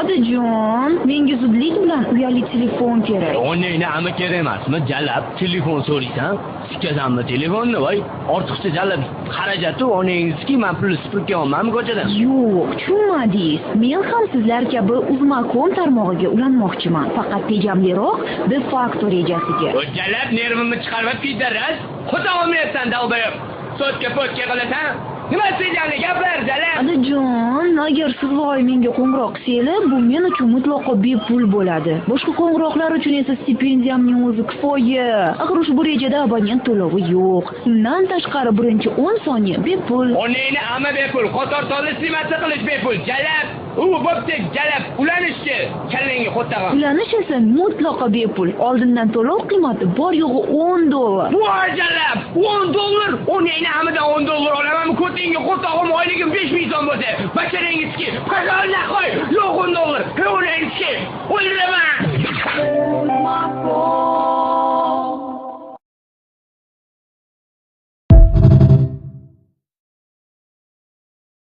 Otajon, menga zudlik bilan uyali telefon kerak. Onangni ama kerak emasmi? Jalab telefon so'raysan. Sikasanmi telefonni, voy? Ortiqcha jalab xarajati onangizki, men pul sipirga olmam ko'chadan. Yo'q, tushunmadingiz. Men ham sizlar kabi Uzma.com tarmog'iga ulanmoqchiman. Faqat tejamliroq de facto rejasiga. Jalab nervimni chiqarib kiydiras. Xudo olmayapsan davbayib. So'tga qilasan. Nima sejali gaplar jalab? Otajon, agar siz menga qo'ng'iroq qilsangiz, bu men uchun mutlaqo bepul bo'ladi. Boshqa qo'ng'iroqlar uchun esa stipendiyamning o'zi kifoya. Axir ushbu rejada abonent to'lovi yo'q. Undan tashqari birinchi 10 soniya bepul. Onangni ama bepul, qator solish xizmati qilish bepul. Jalab, u bo'pti, jalab, ulanishchi. Kallangga xo'tag'am. Ulanish esa mutlaqo bepul. Oldindan to'lov qiymati bor yo'g'i $10. Voy jalab, $10. Onangni amidan $10 olaman. Ko'tingga qo'tog'im oyligim 5000 so'm bo'lsa, basharangizki, qazonla qo'y.